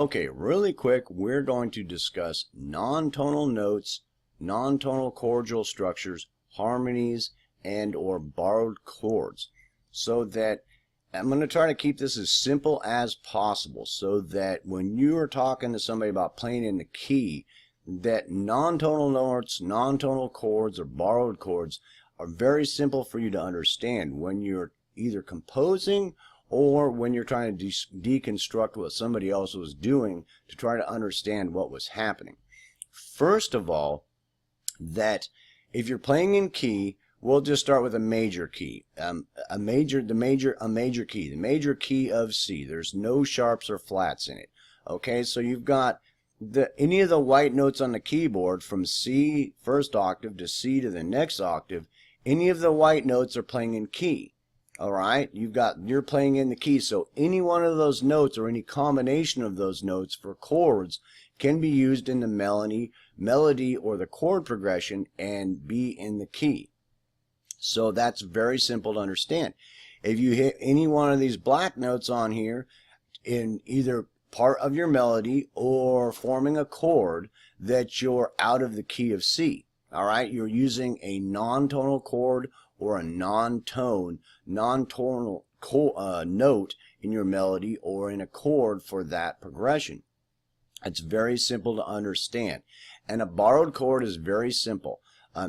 Okay, really quick, we're going to discuss non-tonal notes, non-tonal chordal structures, harmonies, and or borrowed chords. So that I'm going to try to keep this as simple as possible so that when you are talking to somebody about playing in the key, that non-tonal notes, non-tonal chords, or borrowed chords are very simple for you to understand when you're either composing or when you're trying to deconstruct what somebody else was doing to try to understand what was happening. First of all, that if you're playing in key, we'll just start with a major key. A major key, the major key of C. There's no sharps or flats in it. Okay, so you've got any of the white notes on the keyboard from C first octave to C to the next octave. Any of the white notes are playing in key. All right, you're playing in the key, so any one of those notes or any combination of those notes for chords can be used in the melody or the chord progression and be in the key. So that's very simple to understand. If you hit any one of these black notes on here in either part of your melody or forming a chord, that you're out of the key of C. All right, you're using a non-tonal chord or a non-tonal note in your melody or in a chord for that progression. It's very simple to understand. And a borrowed chord is very simple.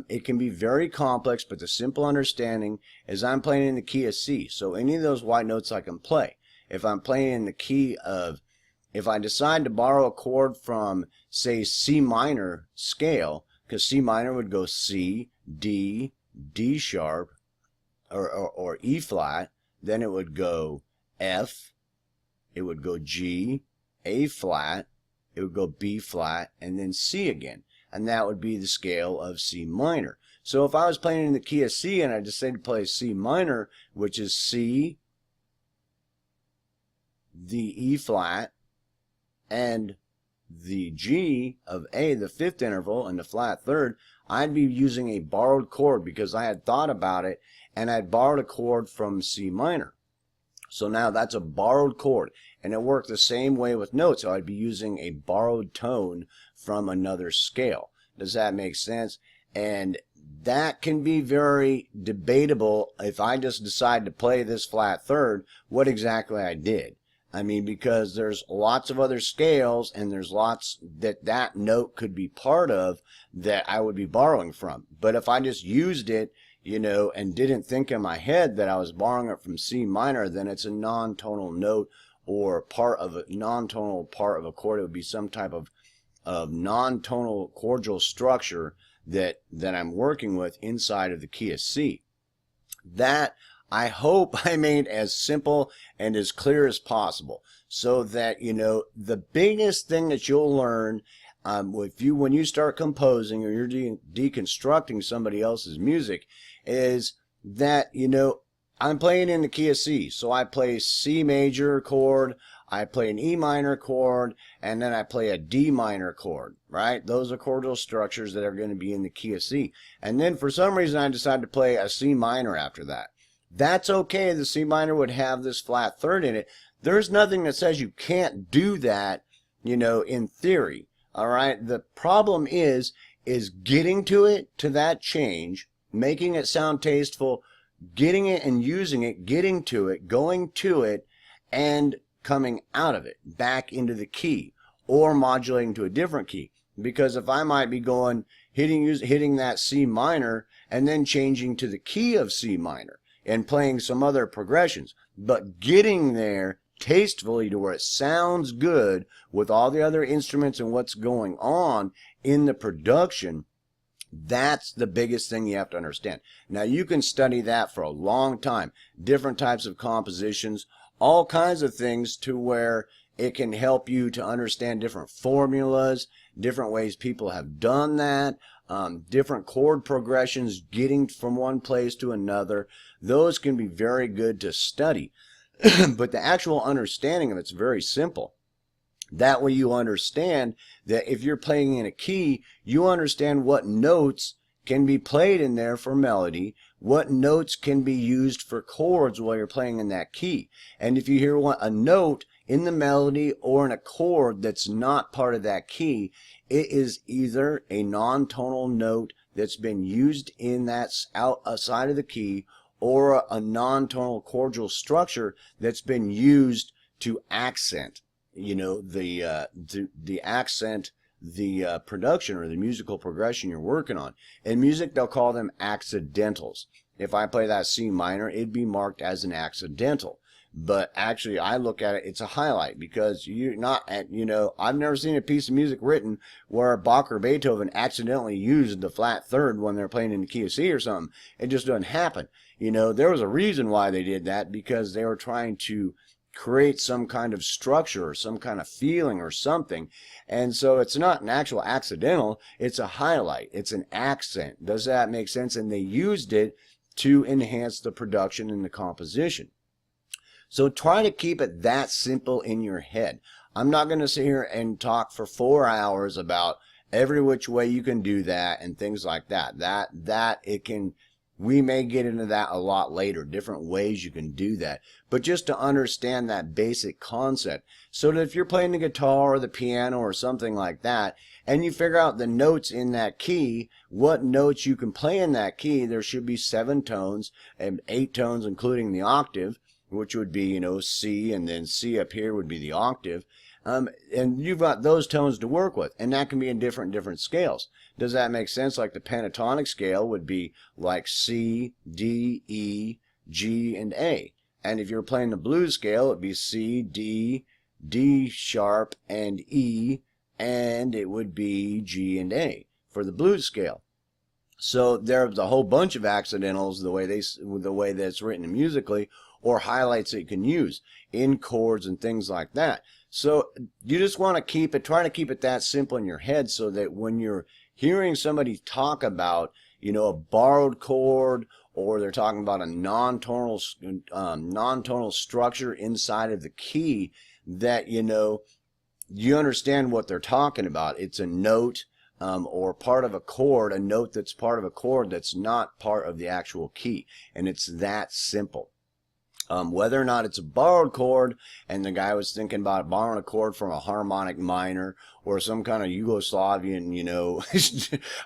It can be very complex, but the simple understanding is I'm playing in the key of C. So any of those white notes I can play. If I'm playing in the key of, if I decide to borrow a chord from, say, C minor scale, because C minor would go C, D, D sharp, or E flat, then it would go F, it would go G, A flat, it would go B flat, and then C again. And that would be the scale of C minor. So if I was playing in the key of C and I decided to play C minor, which is C, the E flat, and the G of A, the fifth interval, and the flat third, I'd be using a borrowed chord because I had thought about it and I'd borrowed a chord from C minor. So now that's a borrowed chord, and it worked the same way with notes. So I'd be using a borrowed tone from another scale. Does that make sense? And that can be very debatable if I just decide to play this flat third, what exactly I did. I mean, because there's lots of other scales and there's lots that note could be part of that I would be borrowing from. But if I just used it, you know, and didn't think in my head that I was borrowing it from C minor, then it's a non-tonal note or part of a non-tonal part of a chord. It would be some type of non-tonal chordal structure that I'm working with inside of the key of C. That I hope I made as simple and as clear as possible, so that, you know, the biggest thing that you'll learn when you start composing or you're deconstructing somebody else's music is that, you know, I'm playing in the key of C. So I play C major chord, I play an E minor chord, and then I play a D minor chord, right? Those are chordal structures that are going to be in the key of C. And then for some reason I decide to play a C minor after that. That's okay. The C minor would have this flat third in it. There's nothing that says you can't do that, you know, in theory. All right. The problem is getting to it, to that change, making it sound tasteful, getting it and using it, getting to it, going to it, and coming out of it back into the key or modulating to a different key. Because if I might be going, hitting that C minor and then changing to the key of C minor and playing some other progressions, but getting there tastefully to where it sounds good with all the other instruments and what's going on in the production, that's the biggest thing you have to understand. Now, you can study that for a long time, different types of compositions, all kinds of things, to where it can help you to understand different formulas, different ways people have done that, different chord progressions, getting from one place to another. Those can be very good to study. But the actual understanding of it's very simple. That way you understand that if you're playing in a key, you understand what notes can be played in there for melody, what notes can be used for chords while you're playing in that key. And if you hear a note in the melody or in a chord that's not part of that key, it is either a non-tonal note that's been used in that outside of the key, or a non-tonal chordal structure that's been used to accent, the accent the production or the musical progression you're working on. In music, they'll call them accidentals. If I play that C minor, it'd be marked as an accidental. But actually, I look at it, it's a highlight, because you're not, I've never seen a piece of music written where Bach or Beethoven accidentally used the flat third when they're playing in the key of C or something. It just doesn't happen. There was a reason why they did that, because they were trying to create some kind of structure or some kind of feeling or something. And so it's not an actual accidental, it's a highlight, it's an accent. Does that make sense? And they used it to enhance the production and the composition. So try to keep it that simple in your head. I'm not going to sit here and talk for 4 hours about every which way you can do that and things like that. We may get into that a lot later, different ways you can do that. But just to understand that basic concept, so that if you're playing the guitar or the piano or something like that, and you figure out the notes in that key, what notes you can play in that key, there should be 7 tones and 8 tones including the octave, which would be, C, and then C up here would be the octave. And you've got those tones to work with, and that can be in different scales. Does that make sense? Like the pentatonic scale would be like C, D, E, G, and A. And if you're playing the blues scale, it'd be C, D, D sharp, and E, and it would be G and A for the blues scale. So there's a whole bunch of accidentals the way that's written musically, or highlights that you can use in chords and things like that. So you just want to try to keep it that simple in your head, so that when you're hearing somebody talk about, a borrowed chord, or they're talking about a non-tonal structure inside of the key, that you understand what they're talking about. It's a note, or part of a chord, a note that's part of a chord that's not part of the actual key, and it's that simple. Whether or not it's a borrowed chord, and the guy was thinking about borrowing a chord from a harmonic minor or some kind of Yugoslavian,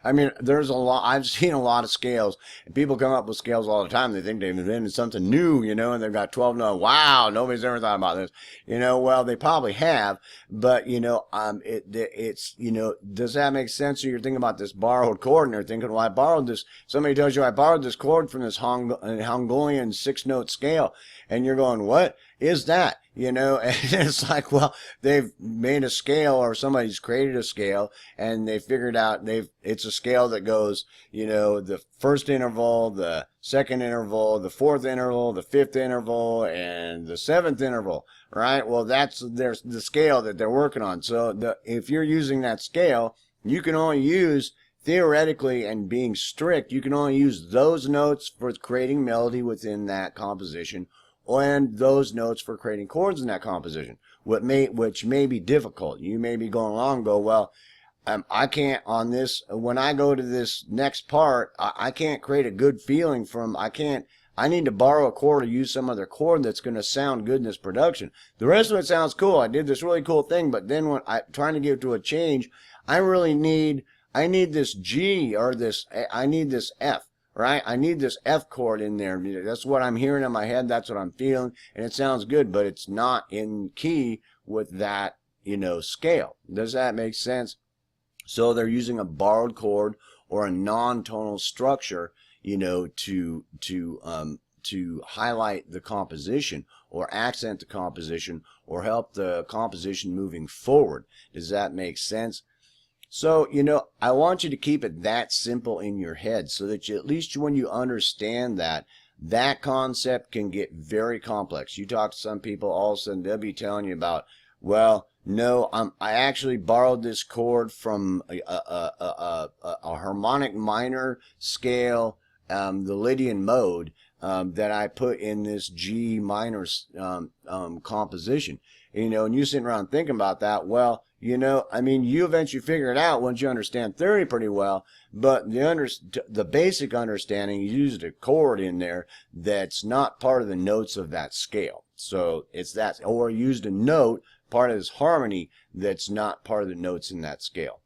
I mean, there's a lot, I've seen a lot of scales, and people come up with scales all the time. They think they've invented something new, and they've got 12 notes. Wow, nobody's ever thought about this. Well, they probably have, but, it's, does that make sense? So you're thinking about this borrowed chord, and you're thinking, well, I borrowed this. Somebody tells you, I borrowed this chord from this Hungarian 6-note scale. And you're going, what is that? And it's like, well, they've made a scale, or somebody's created a scale, and they figured out it's a scale that goes, the first interval, the second interval, the fourth interval, the fifth interval, and the seventh interval, right? Well, that's the scale that they're working on. So if you're using that scale, you can only use, theoretically, and being strict, you can only use those notes for creating melody within that composition, and those notes for creating chords in that composition, which may be difficult. You may be going along and go, well, I can't on this, when I go to this next part, I can't create a good feeling I need to borrow a chord or use some other chord that's going to sound good in this production. The rest of it sounds cool. I did this really cool thing, but then when I'm trying to give it to a change, I need this G, or I need this F. Right? I need this F chord in there. That's what I'm hearing in my head. That's what I'm feeling. And it sounds good, but it's not in key with that, scale. Does that make sense? So they're using a borrowed chord or a non-tonal structure, to highlight the composition, or accent the composition, or help the composition moving forward. Does that make sense? So, I want you to keep it that simple in your head, so that at least when you understand that concept can get very complex. You talk to some people, all of a sudden they'll be telling you about, well, no, I actually borrowed this chord from a harmonic minor scale, the Lydian mode, that I put in this G minor composition. And you sitting around thinking about that. Well, you eventually figure it out once you understand theory pretty well, but the basic understanding, you used a chord in there that's not part of the notes of that scale. So it's that, or used a note, part of this harmony, that's not part of the notes in that scale.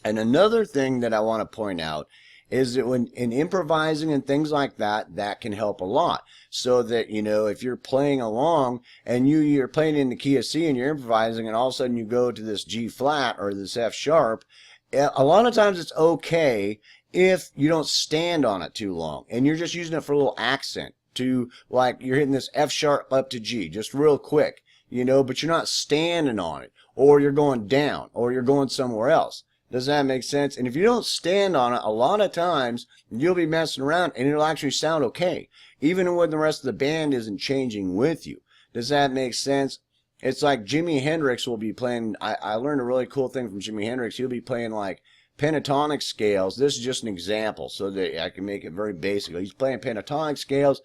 And another thing that I want to point out is that when in improvising and things like that, that can help a lot. So that, you know, if you're playing along and you're playing in the key of C and you're improvising, and all of a sudden you go to this G flat or this F sharp, a lot of times it's okay if you don't stand on it too long and you're just using it for a little accent, to, like, you're hitting this F sharp up to G just real quick, you know, but you're not standing on it, or you're going down, or you're going somewhere else. Does that make sense? And if you don't stand on it, a lot of times you'll be messing around and it'll actually sound okay, even when the rest of the band isn't changing with you. Does that make sense? It's like Jimi Hendrix will be playing. I learned a really cool thing from Jimi Hendrix. He'll be playing like pentatonic scales. This is just an example so that I can make it very basic. He's playing pentatonic scales,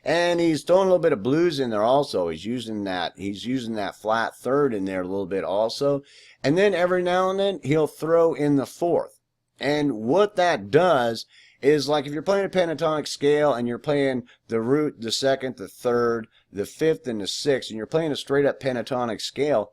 and he's throwing a little bit of blues in there also. He's using that flat third in there a little bit also. And then every now and then he'll throw in the fourth. And what that does is, like, if you're playing a pentatonic scale and you're playing the root, the second, the third, the fifth, and the sixth, and you're playing a straight up pentatonic scale,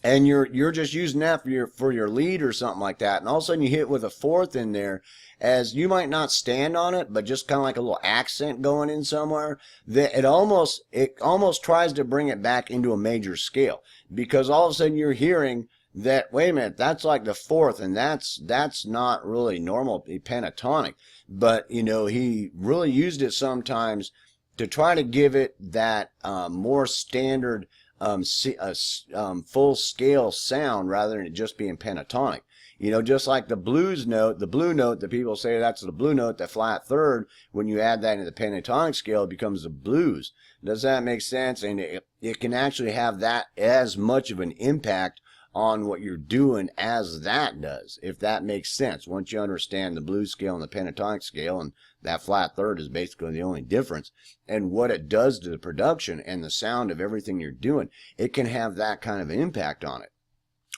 and you're just using that for your lead or something like that, and all of a sudden you hit with a fourth in there, as you might not stand on it, but just kind of like a little accent going in somewhere, that it almost tries to bring it back into a major scale, because all of a sudden you're hearing that, wait a minute, that's like the fourth, and that's not really normal pentatonic. But, you know, he really used it sometimes to try to give it that more standard full scale sound, rather than it just being pentatonic. You know, just like the blues note, the blue note, that people say that's the blue note, the flat third, when you add that into the pentatonic scale, it becomes the blues. Does that make sense? And it can actually have that as much of an impact on what you're doing as that does, if that makes sense. Once you understand the blues scale and the pentatonic scale, and that flat third is basically the only difference, and what it does to the production and the sound of everything you're doing, it can have that kind of impact on it.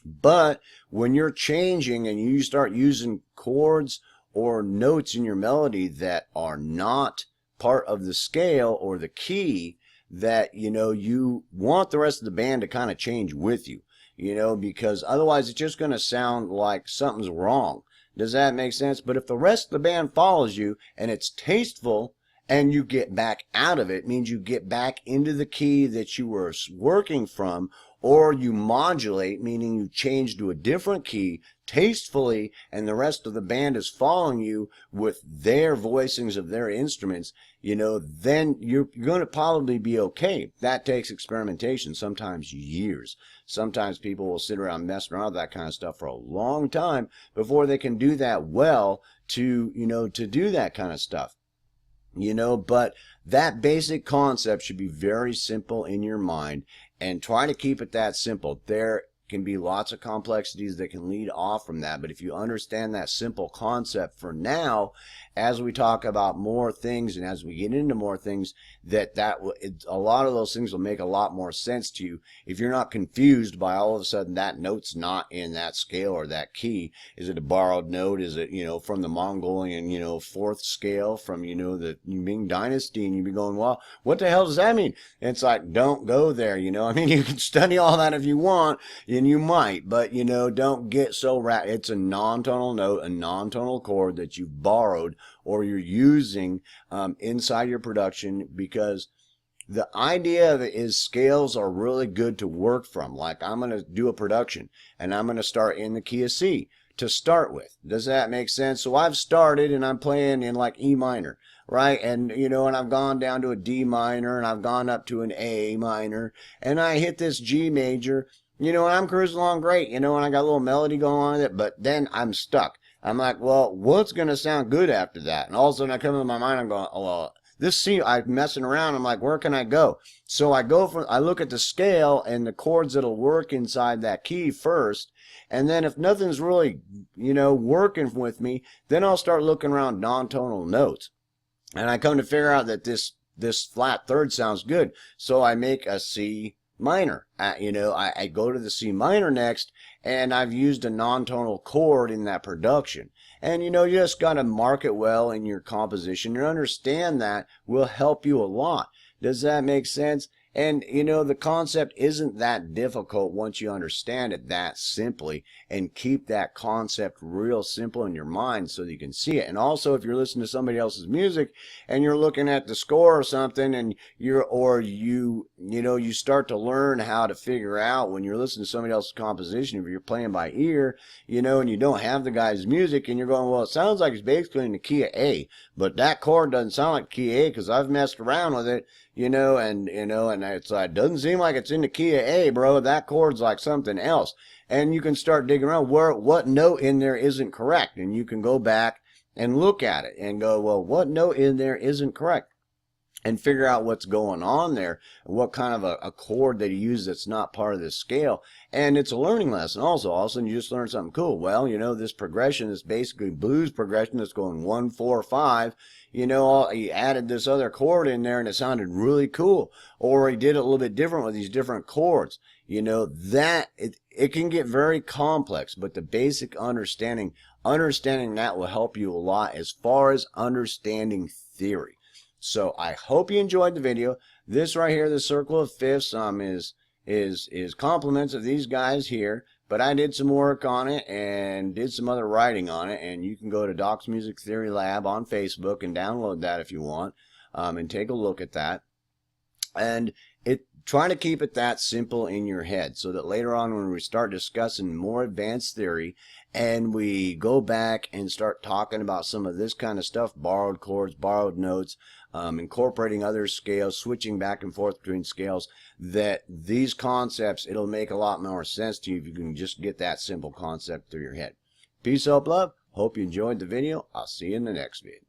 But when you're changing and you start using chords or notes in your melody that are not part of the scale or the key, that, you know, you want the rest of the band to kind of change with you, you know, because otherwise it's just going to sound like something's wrong. Does that make sense? But if the rest of the band follows you and it's tasteful, and you get back out of it, means you get back into the key that you were working from, or you modulate, meaning you change to a different key tastefully, and the rest of the band is following you with their voicings of their instruments, you know, then you're going to probably be okay. That takes experimentation, sometimes years. Sometimes people will sit around messing around with that kind of stuff for a long time before they can do that well, to, you know, to do that kind of stuff. You know, but that basic concept should be very simple in your mind, and try to keep it that simple. There can be lots of complexities that can lead off from that, but if you understand that simple concept for now, as we talk about more things and as we get into more things, a lot of those things will make a lot more sense to you if you're not confused by all of a sudden that note's not in that scale or that key. Is it a borrowed note? Is it, you know, from the Mongolian, you know, fourth scale from, you know, the Ming Dynasty? And you'd be going, well, what the hell does that mean? And it's like, don't go there, you know. I mean, you can study all that if you want, and you might, but, you know, don't get so it's a non-tonal note, a non-tonal chord that you've borrowed or you're using inside your production, because the idea of it is scales are really good to work from. Like, I'm going to do a production and I'm going to start in the key of C to start with. Does that make sense? So I've started and I'm playing in like E minor, right? And, you know, and I've gone down to a D minor and I've gone up to an A minor and I hit this G major, you know, and I'm cruising along great, you know, and I got a little melody going on with it, but then I'm stuck. I'm like, well, what's going to sound good after that? And all of a sudden I come into my mind, I'm going, oh, well, this C, I'm messing around. I'm like, where can I go? So I look at the scale and the chords that'll work inside that key first. And then if nothing's really, you know, working with me, then I'll start looking around non-tonal notes. And I come to figure out that this flat third sounds good. So I make a C minor. You know, I go to the C minor next, and I've used a non-tonal chord in that production. And, you know, you just got to mark it well in your composition, and understand that will help you a lot. Does that make sense? And you know, the concept isn't that difficult once you understand it that simply, and keep that concept real simple in your mind so that you can see it. And also, if you're listening to somebody else's music and you're looking at the score or something, and you start to learn how to figure out when you're listening to somebody else's composition, if you're playing by ear, and you don't have the guy's music, and you're going, well, it sounds like it's basically in the key of A, but that chord doesn't sound like key A because I've messed around with it. And it's like, doesn't seem like it's in the key of A, bro. That chord's like something else. And you can start digging around what note in there isn't correct. And you can go back and look at it and go, well, what note in there isn't correct? And figure out what's going on there, what kind of a chord that he used that's not part of this scale. And it's a learning lesson also. All of a sudden you just learn something cool. Well, this progression is basically blues progression that's going 1, 4, 5. He added this other chord in there and it sounded really cool. Or he did it a little bit different with these different chords. That it can get very complex, but the basic understanding that will help you a lot as far as understanding theory. So I hope you enjoyed the video. This right here, the circle of fifths, is compliments of these guys here. But I did some work on it and did some other writing on it, and you can go to Doc's Music Theory Lab on Facebook and download that if you want, and take a look at that. And try to keep it that simple in your head so that later on when we start discussing more advanced theory and we go back and start talking about some of this kind of stuff, borrowed chords, borrowed notes, incorporating other scales, switching back and forth between scales, that these concepts, it'll make a lot more sense to you if you can just get that simple concept through your head. Peace, hope, love. Hope you enjoyed the video. I'll see you in the next video.